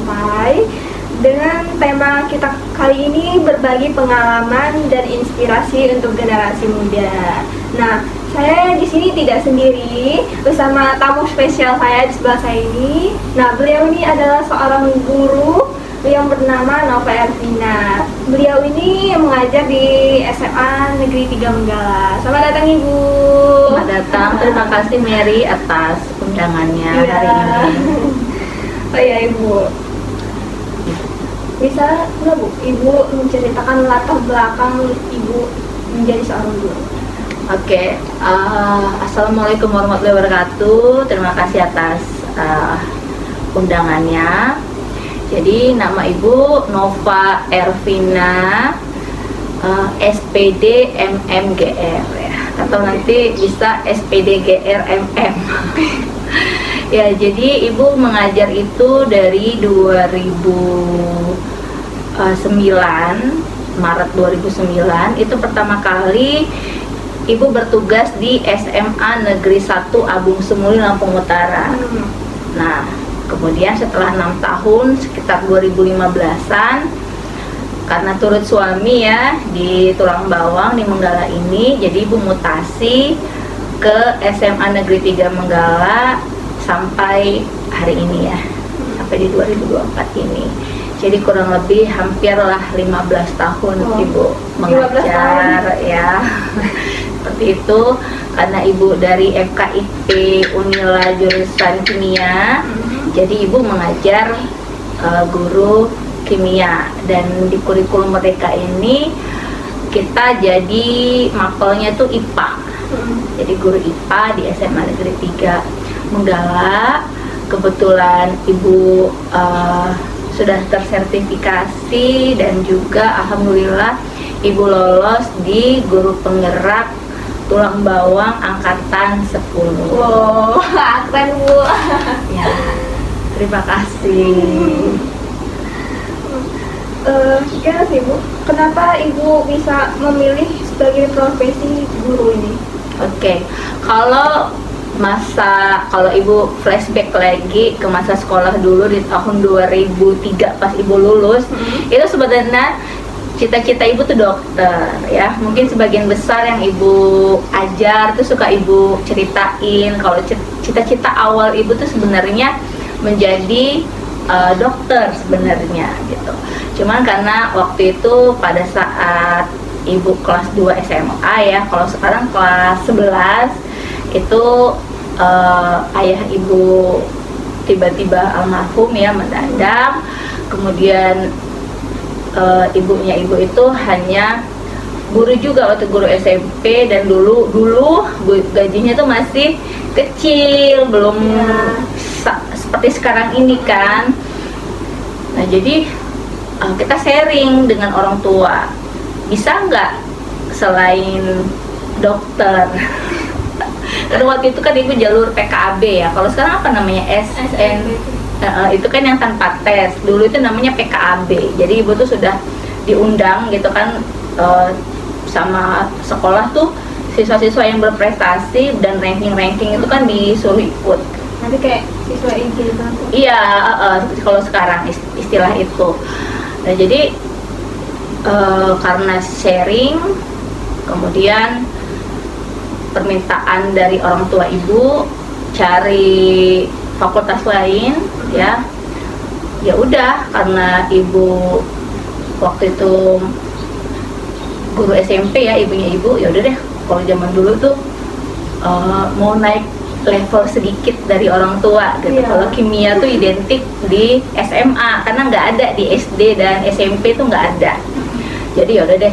Santai. Dengan tema kita kali ini berbagi pengalaman dan inspirasi untuk generasi muda. Nah, saya di sini tidak sendiri, bersama tamu spesial saya di sebelah saya ini. Nah, beliau ini adalah seorang guru yang bernama Nova Ervina. Beliau ini mengajar di SMA Negeri 3 Menggala. Selamat datang Ibu. Selamat datang, terima kasih Mary atas undangannya hari ini. Oh ya Ibu, bisa nggak Bu, Ibu menceritakan latar belakang Ibu menjadi seorang guru? Oke, Assalamualaikum warahmatullahi wabarakatuh. Terima kasih atas undangannya. Jadi nama Ibu Nova Ervina, SPD MMGR ya, atau nanti bisa SPD GRMM. Ya, jadi Ibu mengajar itu dari 2009, Maret 2009. Itu pertama kali Ibu bertugas di SMA Negeri 1 Abung Semuli, Lampung Utara. Nah, kemudian setelah 6 tahun, sekitar 2015-an, karena turut suami ya di Tulang Bawang di Menggala ini, jadi Ibu mutasi ke SMA Negeri 3 Menggala sampai hari ini ya, sampai di 2024 ini. Jadi kurang lebih hampirlah 15 tahun Ibu mengajar ya. Seperti itu, karena Ibu dari FKIP Unila jurusan kimia, jadi Ibu mengajar guru kimia, dan di kurikulum Merdeka ini kita jadi mapelnya tuh IPA. Jadi guru IPA di SMA Negeri 3 Menggala. Kebetulan Ibu sudah tersertifikasi dan juga alhamdulillah Ibu lolos di guru penggerak Tulang Bawang angkatan 10. Wow, keren Bu. Ya, terima kasih. Gimana sih Bu, kenapa Ibu bisa memilih sebagai profesi guru ini? Oke, kalau Ibu flashback lagi ke masa sekolah dulu di tahun 2003 pas Ibu lulus, itu sebenarnya cita-cita Ibu tuh dokter ya. Mungkin sebagian besar yang Ibu ajar tuh suka Ibu ceritain kalau cita-cita awal Ibu tuh sebenarnya menjadi dokter sebenarnya gitu. Cuman karena waktu itu pada saat Ibu kelas 2 SMA ya, kalau sekarang kelas 11, itu ayah Ibu tiba-tiba almarhum ya, mendadak. Kemudian ibunya Ibu itu hanya guru juga waktu guru SMP, dan dulu gajinya tuh masih kecil, belum seperti sekarang ini kan. Nah, jadi kita sharing dengan orang tua, bisa nggak selain dokter? Karena waktu itu kan Ibu jalur PKAB ya, kalau sekarang apa namanya, SN, itu kan yang tanpa tes. Dulu itu namanya PKAB. Jadi Ibu tuh sudah diundang gitu kan, sama sekolah tuh siswa-siswa yang berprestasi dan ranking-ranking itu kan disuruh ikut. Nanti kayak siswa IG banget. Iya, kalau sekarang istilah itu. Nah, jadi karena sharing, kemudian permintaan dari orang tua Ibu cari fakultas lain ya. Ya udah, karena Ibu waktu itu guru SMP ya, ibunya Ibu, ya udah deh, kalau zaman dulu tuh mau naik level sedikit dari orang tua gitu. Kalau kimia tuh identik di SMA, karena nggak ada di SD dan SMP tuh nggak ada. Jadi ya udah deh,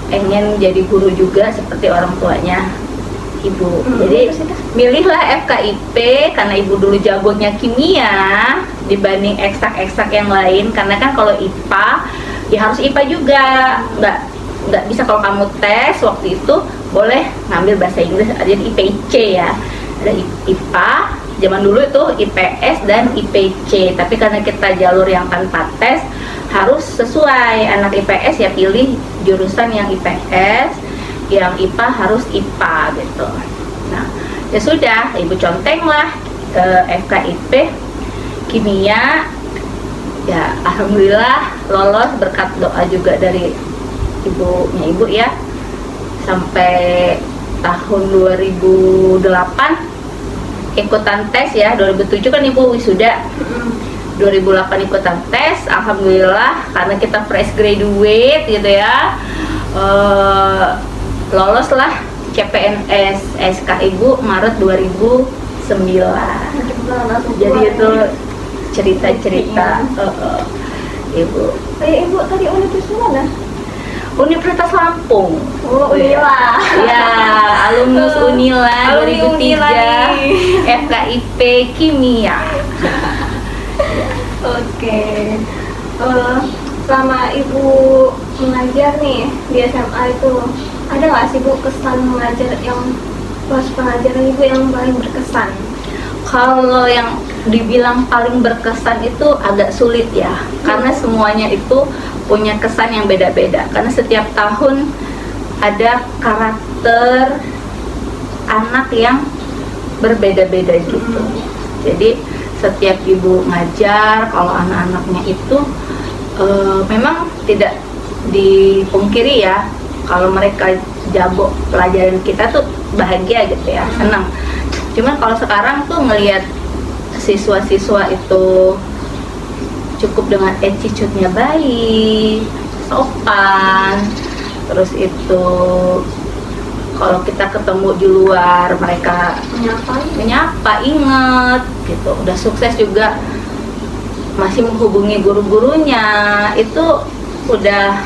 pengen jadi guru juga seperti orang tuanya Ibu. Jadi milihlah FKIP karena Ibu dulu jagonya kimia dibanding eksak-eksak yang lain. Karena kan kalau IPA ya harus IPA juga, nggak bisa kalau kamu tes waktu itu boleh ngambil bahasa Inggris, ada IPC ya, ada IPA zaman dulu itu IPS dan IPC. Tapi karena kita jalur yang tanpa tes, harus sesuai. Anak IPS ya pilih jurusan yang IPS, yang IPA harus IPA gitu. Nah, ya sudah, Ibu conteng lah ke FKIP kimia. Ya alhamdulillah lolos berkat doa juga dari ibu ya, sampai tahun 2008 ikutan tes ya. 2007 kan ibu wisuda, 2008 ikutan tes, alhamdulillah karena kita fresh graduate gitu ya, lolos lah CPNS SK ibu Maret 2009. Jadi itu cerita-cerita ibu. Ibu tadi universitas mana? Universitas Lampung. Oh, Unila. Ya, alumnus Unila Alumni 2003 Unila nih. FKIP Kimia. Oke. Selama ibu mengajar nih di SMA itu, ada nggak sih bu kesan mengajar yang pas pengajaran ibu yang paling berkesan? Kalau yang dibilang paling berkesan itu agak sulit ya, karena semuanya itu punya kesan yang beda-beda. Karena setiap tahun ada karakter anak yang berbeda-beda gitu. Jadi setiap ibu ngajar, kalau anak-anaknya itu memang tidak dipungkiri ya, kalau mereka jago pelajaran kita tuh bahagia gitu ya, senang. Cuman kalau sekarang tuh ngelihat siswa-siswa itu cukup dengan attitude-nya baik, sopan, terus itu kalau kita ketemu di luar mereka menyapa, inget gitu, udah sukses juga masih menghubungi guru-gurunya, itu udah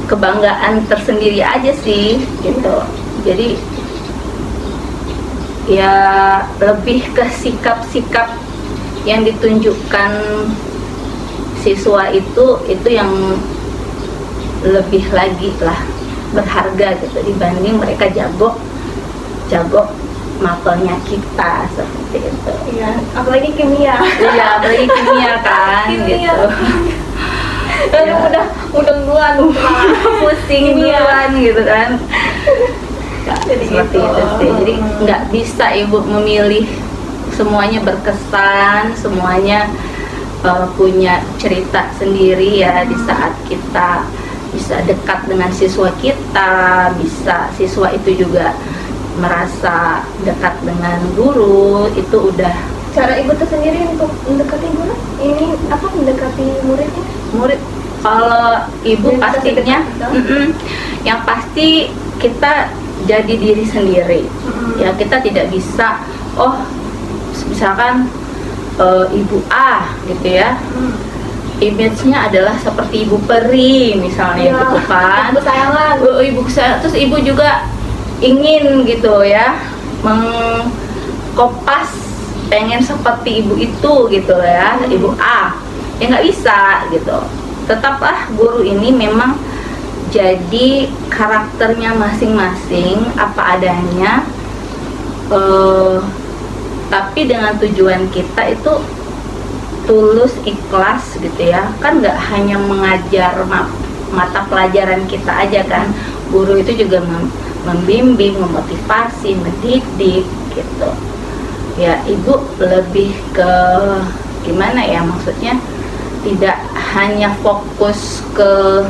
kebanggaan tersendiri aja sih gitu. Jadi ya lebih ke sikap-sikap yang ditunjukkan siswa itu yang lebih lagi lah berharga gitu dibanding mereka jago mapelnya kita seperti itu. Iya, apalagi kimia. Iya, apalagi kimia kan Kimia. gitu. Aduh, udah duluan Pusing duluan gitu kan. Jadi Seperti gitu. itu sih. Jadi nggak bisa ibu memilih, semuanya berkesan, semuanya punya cerita sendiri ya. Di saat kita bisa dekat dengan siswa kita, bisa siswa itu juga merasa dekat dengan guru, itu udah Cara ibu tersendiri untuk mendekati guru? Ini apa, mendekati muridnya? murid. Kalau ibu Bisa pastinya sedekat yang pasti kita jadi diri sendiri. Ya, kita tidak bisa misalkan ibu A gitu ya, image-nya adalah seperti ibu peri misalnya gitu kan, Ibu sayangan. ibu saya, terus ibu juga ingin gitu ya mengkopas, pengen seperti ibu itu gitu ya, ibu A, ya nggak bisa gitu. Tetaplah guru ini memang jadi karakternya masing-masing, apa adanya, tapi dengan tujuan kita itu tulus, ikhlas gitu ya. Kan nggak hanya mengajar mata pelajaran kita aja kan, guru itu juga membimbing, memotivasi, mendidik gitu ya. Ibu lebih ke gimana ya, maksudnya tidak hanya fokus ke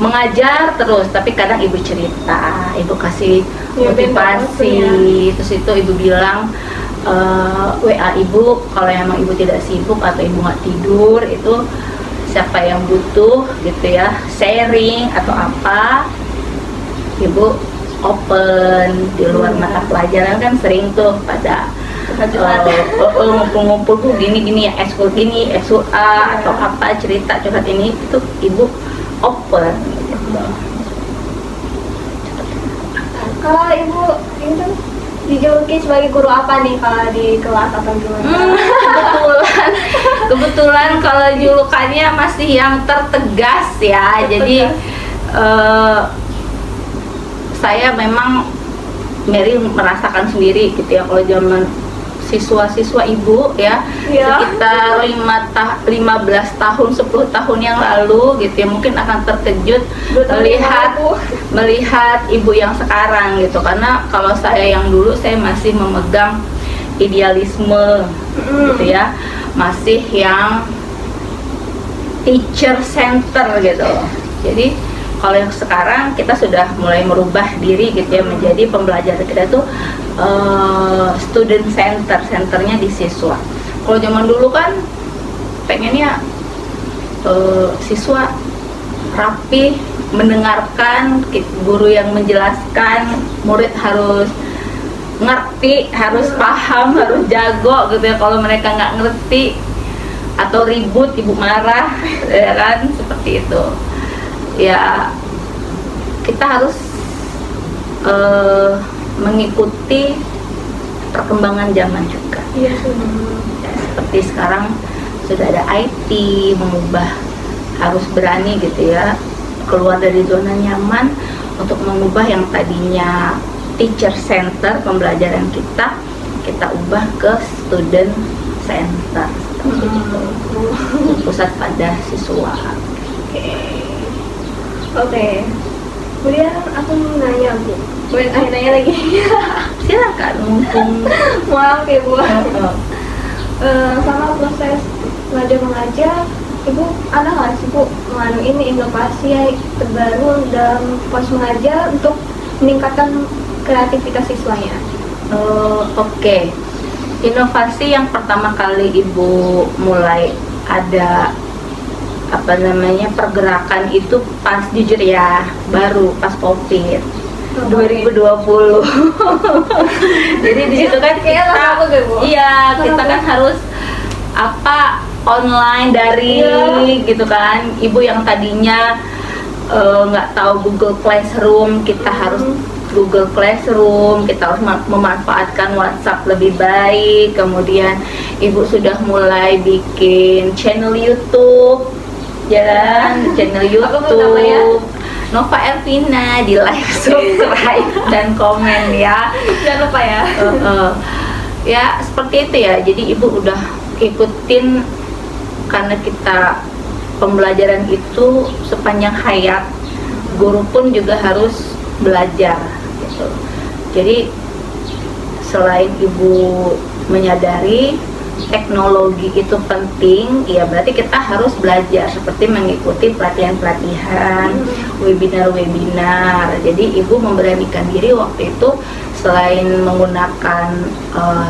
mengajar terus, tapi kadang ibu cerita, ibu kasih Ya, motivasi, terus itu ibu bilang WA ibu kalau emang ibu tidak sibuk atau ibu nggak tidur, itu siapa yang butuh gitu ya, sharing atau apa, ibu open. Di luar mata pelajaran kan sering tuh pada ngumpul-ngumpul tuh gini ya, ekskul gini, ekskul A atau apa, cerita curhat, ini itu ibu open gitu. Kalau ibu itu dijuluki sebagai guru apa nih kalau di kelas atau gimana? Kebetulan kalau julukannya masih yang tertegas ya. Jadi saya memang Mary merasakan sendiri gitu ya, kalau zaman siswa-siswa ibu ya, sekitar 15 tahun 10 tahun yang lalu gitu ya, mungkin akan terkejut melihat ibu yang sekarang gitu. Karena kalau saya yang dulu, saya masih memegang idealisme gitu ya, masih yang teacher center gitu. Jadi kalau yang sekarang kita sudah mulai merubah diri gitu ya, menjadi pembelajaran kita tuh student center, centernya di siswa. Kalau zaman dulu kan pengennya siswa rapi, mendengarkan guru yang menjelaskan, murid harus ngerti, harus paham, harus jago gitu ya. Kalau mereka nggak ngerti atau ribut, ibu marah, ya kan, seperti itu. Ya kita harus mengikuti perkembangan zaman juga. Iya, Ya, seperti sekarang sudah ada IT, mengubah, harus berani gitu ya, keluar dari zona nyaman untuk mengubah yang tadinya teacher center pembelajaran kita ubah ke student center, seperti itu, pusat pada siswa. Oke. Kemudian aku mau nanya Bu. Boleh nanya lagi? Silakan, mumpung Maaf ya Bu. Sama proses belajar mengajar, Ibu ada nggak sih Bu ini inovasi terbaru dalam proses mengajar untuk meningkatkan kreativitas siswanya? Oke. Inovasi yang pertama kali Ibu mulai ada pergerakan itu pas, jujur ya, baru pas COVID 2020. Jadi di situ kan kita kan harus online, daring gitu kan. Ibu yang tadinya nggak tahu Google Classroom, kita harus Google Classroom, kita harus memanfaatkan WhatsApp lebih baik. Kemudian Ibu sudah mulai bikin channel YouTube, channel YouTube Nova Elvina, di like, subscribe, dan komen ya. Jangan lupa ya. Ya seperti itu ya. Jadi Ibu udah ikutin, karena kita pembelajaran itu sepanjang hayat, guru pun juga harus belajar gitu. Jadi selain Ibu menyadari teknologi itu penting, ya berarti kita harus belajar, seperti mengikuti pelatihan-pelatihan, webinar-webinar. Jadi Ibu memberanikan diri waktu itu, selain menggunakan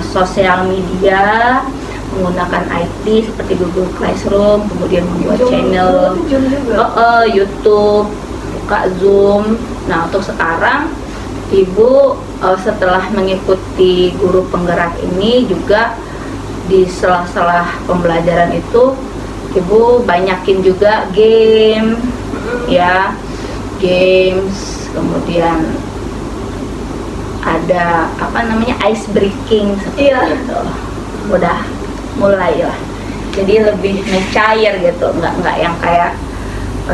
sosial media, menggunakan IT seperti Google Classroom, kemudian membuat channel YouTube, buka Zoom. Nah untuk sekarang Ibu setelah mengikuti guru penggerak ini juga, di sela-sela pembelajaran itu Ibu banyakin juga game ya, games, kemudian ada ice breaking seperti itu. Udah mulai lah, jadi lebih mencair gitu, nggak yang kayak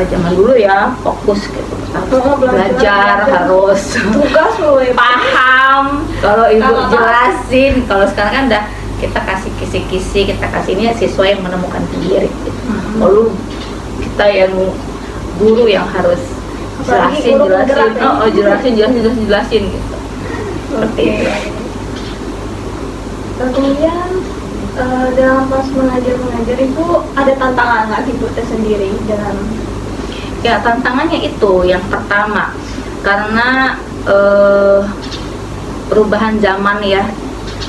zaman dulu ya, fokus gitu, harus belajar, harus tugas paham kalau Ibu jelasin. Kalau sekarang kan udah kita kasih kisi-kisi, kita kasih ini siswa yang menemukan sendiri gitu. Lalu kita yang guru yang harus jelasin gitu. Seperti itu. Kemudian dalam proses mengajar itu ada tantangan nggak sih Bu tersendiri dalam? Ya tantangannya itu yang pertama, karena perubahan zaman ya,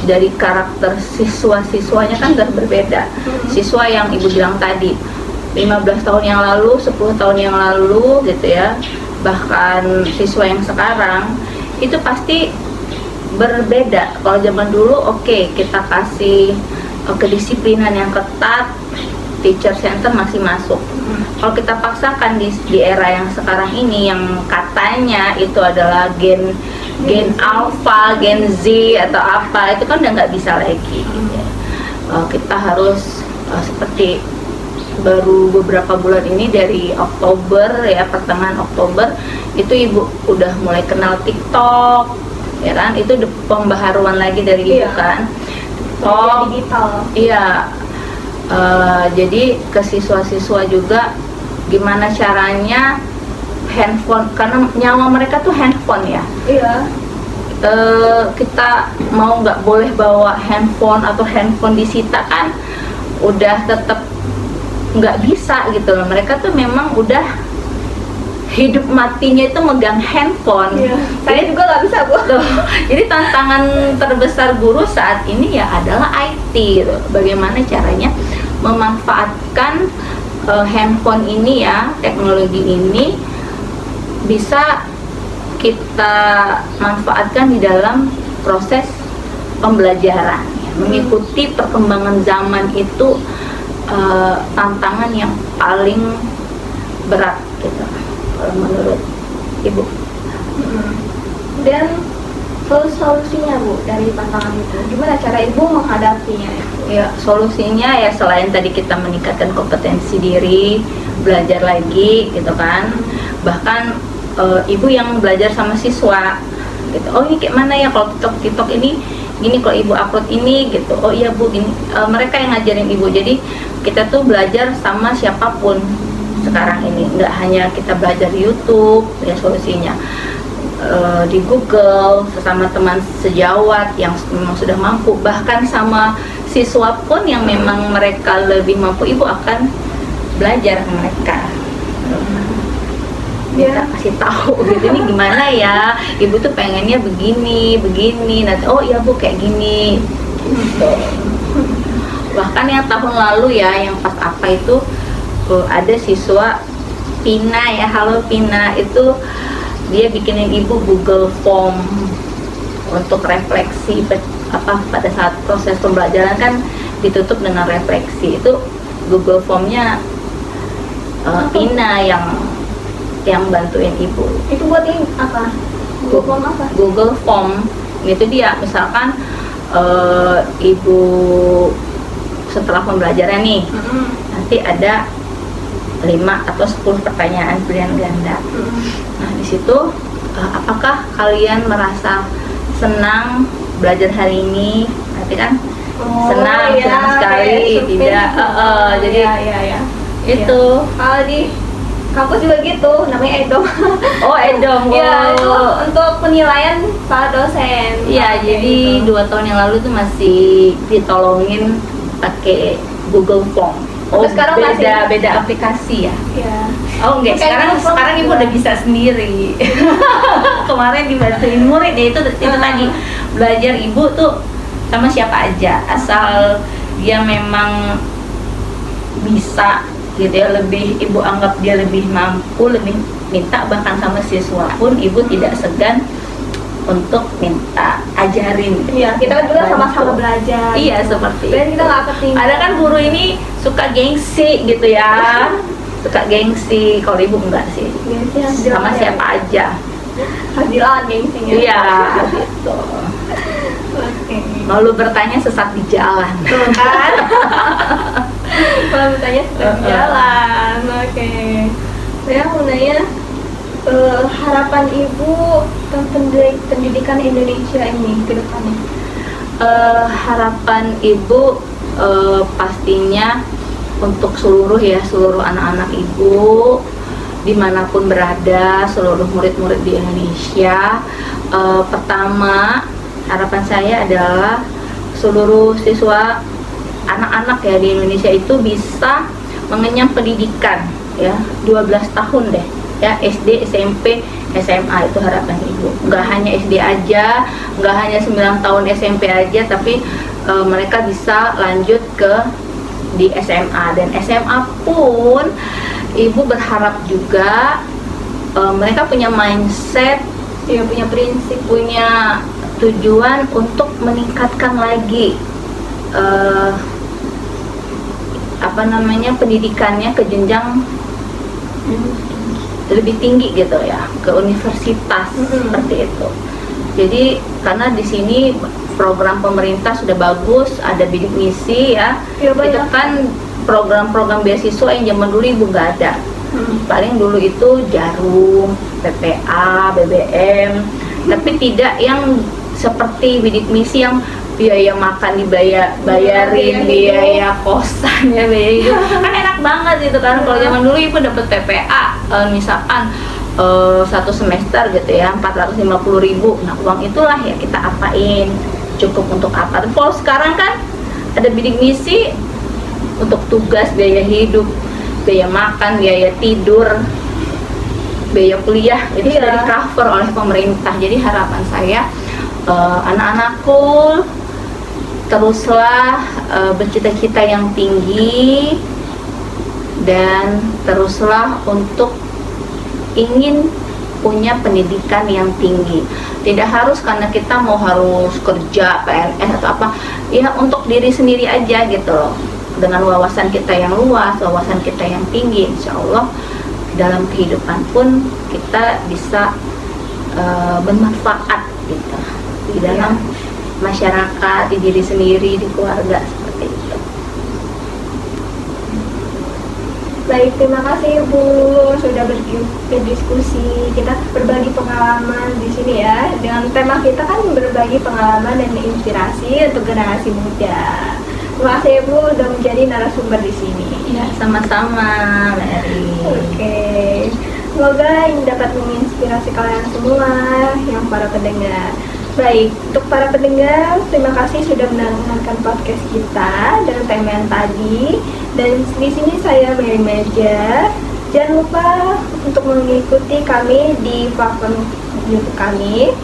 dari karakter siswa-siswanya kan udah berbeda. Siswa yang Ibu bilang tadi 15 tahun yang lalu, 10 tahun yang lalu gitu ya, bahkan siswa yang sekarang itu pasti berbeda. Kalau zaman dulu kita kasih kedisiplinan yang ketat, teacher center masih masuk. Kalau kita paksakan di era yang sekarang ini, yang katanya itu adalah gen alpha, gen Z atau apa, itu kan udah nggak bisa lagi. Kita harus seperti baru beberapa bulan ini, dari Oktober ya, pertengahan Oktober itu Ibu udah mulai kenal TikTok ya kan, itu pembaharuan lagi dari Ibu kan, TikTok digital. Iya. Jadi ke siswa-siswa juga gimana caranya handphone, karena nyawa mereka tuh handphone ya. Iya. kita mau nggak boleh bawa handphone atau handphone disita kan udah tetap nggak bisa gitu loh. Mereka tuh memang udah hidup matinya itu megang handphone. Saya juga nggak bisa, Bu. Tuh, jadi tantangan terbesar guru saat ini ya adalah IT gitu. Bagaimana caranya memanfaatkan handphone ini ya, teknologi ini bisa kita manfaatkan di dalam proses pembelajaran ya. Mengikuti perkembangan zaman itu tantangan yang paling berat gitu kalau menurut Ibu. Dan solusinya, Bu, dari tantangan itu gimana cara Ibu menghadapinya itu? Ya, solusinya ya selain tadi kita meningkatkan kompetensi diri, belajar lagi gitu kan. Bahkan Ibu yang belajar sama siswa gitu. Oh, ini kayak mana ya kalau TikTok ini gini, kalau Ibu upload ini gitu. Oh iya, Bu, gini. Mereka yang ngajarin Ibu. Jadi kita tuh belajar sama siapapun sekarang ini. Nggak hanya kita belajar di YouTube ya solusinya. Di Google, sesama teman sejawat yang memang sudah mampu, bahkan sama siswa pun yang memang mereka lebih mampu, Ibu akan belajar ke mereka. Kita kasih tahu gitu, ini gimana ya, Ibu tuh pengennya begini, nanti oh iya Bu kayak gini gitu. Bahkan yang tahun lalu ya, yang pas apa itu ada siswa Pina ya, halo Pina, itu dia bikinin Ibu Google Form untuk refleksi pada saat proses pembelajaran kan ditutup dengan refleksi. Itu Google Formnya Pina yang bantuin Ibu. Itu buat ini apa? Google Form apa? Google Form itu dia misalkan Ibu setelah pembelajaran nih nanti ada 5 atau 10 pertanyaan pilihan ganda. Nah, di situ apakah kalian merasa senang belajar hari ini? Nanti kan senang sekali, tidak. Jadi itu. Kalau di kampus juga gitu, namanya edom. Oh, edom. Ya, itu untuk penilaian para dosen. Iya, jadi 2 tahun yang lalu tuh masih ditolongin pakai Google Form. Oh, sekarang beda aplikasi ya? Iya. Oh enggak, sekarang Ibu udah bisa sendiri. Kemarin dibantuin murid ya, itu tadi belajar Ibu tuh sama siapa aja, asal dia memang bisa gitu ya, lebih Ibu anggap dia lebih mampu, lebih minta, bahkan sama siswa pun Ibu tidak segan untuk minta ajarin. Iya, kita juga sama-sama belajar. Iya, seperti dan itu. Kita nggak ketinggalan. Ada kan guru ini suka gengsi gitu ya. Suka gengsi, kalau Ibu enggak sih. Gengsi sama siapa aja. Harus dilawan gengsinya. Iya, gitu. Malu bertanya sesat di jalan. Tuh kan? Kalau bertanya sesat di jalan. Oke. Saya mau nanya, harapan Ibu tentang pendidikan Indonesia ini ke depannya? Harapan Ibu pastinya untuk seluruh anak-anak Ibu dimanapun berada, seluruh murid-murid di Indonesia. Pertama, harapan saya adalah seluruh siswa anak-anak ya di Indonesia itu bisa mengenyam pendidikan ya, 12 tahun deh ya, SD, SMP, SMA, itu harapan Ibu. Nggak hanya SD aja, nggak hanya 9 tahun SMP aja, tapi mereka bisa lanjut di SMA. Dan SMA pun Ibu berharap juga mereka punya mindset, ya, punya prinsip, punya tujuan untuk meningkatkan lagi pendidikannya ke jenjang lebih tinggi gitu ya, ke universitas seperti itu. Jadi karena di sini program pemerintah sudah bagus, ada bidik misi ya, itu kan program-program beasiswa yang zaman dulu Ibu nggak ada. Paling dulu itu Jarum, PPA, BBM, tapi tidak yang seperti bidik misi yang biaya makan bayarin, biaya kosan ya, biaya hidup kan enak banget gitu kan. Kalau zaman dulu Ibu dapat PPA misalkan satu semester gitu ya 450.000. Nah uang itulah ya kita apain, cukup untuk apa. Tapi kalau sekarang kan ada bidik misi untuk tugas, biaya hidup, biaya makan, biaya tidur, biaya kuliah itu sudah di cover oleh pemerintah. Jadi harapan saya anak-anakku teruslah bercita-cita yang tinggi dan teruslah untuk ingin punya pendidikan yang tinggi. Tidak harus karena kita mau harus kerja PNS atau apa, ya untuk diri sendiri aja gitu loh. Dengan wawasan kita yang luas, wawasan kita yang tinggi, insya Allah dalam kehidupan pun kita bisa bermanfaat gitu di dalam masyarakat, di diri sendiri, di keluarga, seperti itu. Baik, terima kasih Bu sudah berdiskusi, kita berbagi pengalaman di sini ya. Dengan tema kita kan berbagi pengalaman dan inspirasi untuk generasi muda. Terima kasih Bu sudah menjadi narasumber di sini. Ya, sama-sama, Mary. Oke. Semoga ini dapat menginspirasi kalian semua yang para pendengar. Baik, untuk para pendengar, terima kasih sudah mendengarkan podcast kita dengan tema yang tadi. Dan di sini saya Mary Meja. Jangan lupa untuk mengikuti kami di platform YouTube kami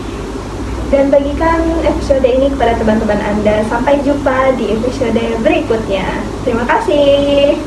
dan bagikan episode ini kepada teman-teman Anda. Sampai jumpa di episode berikutnya. Terima kasih.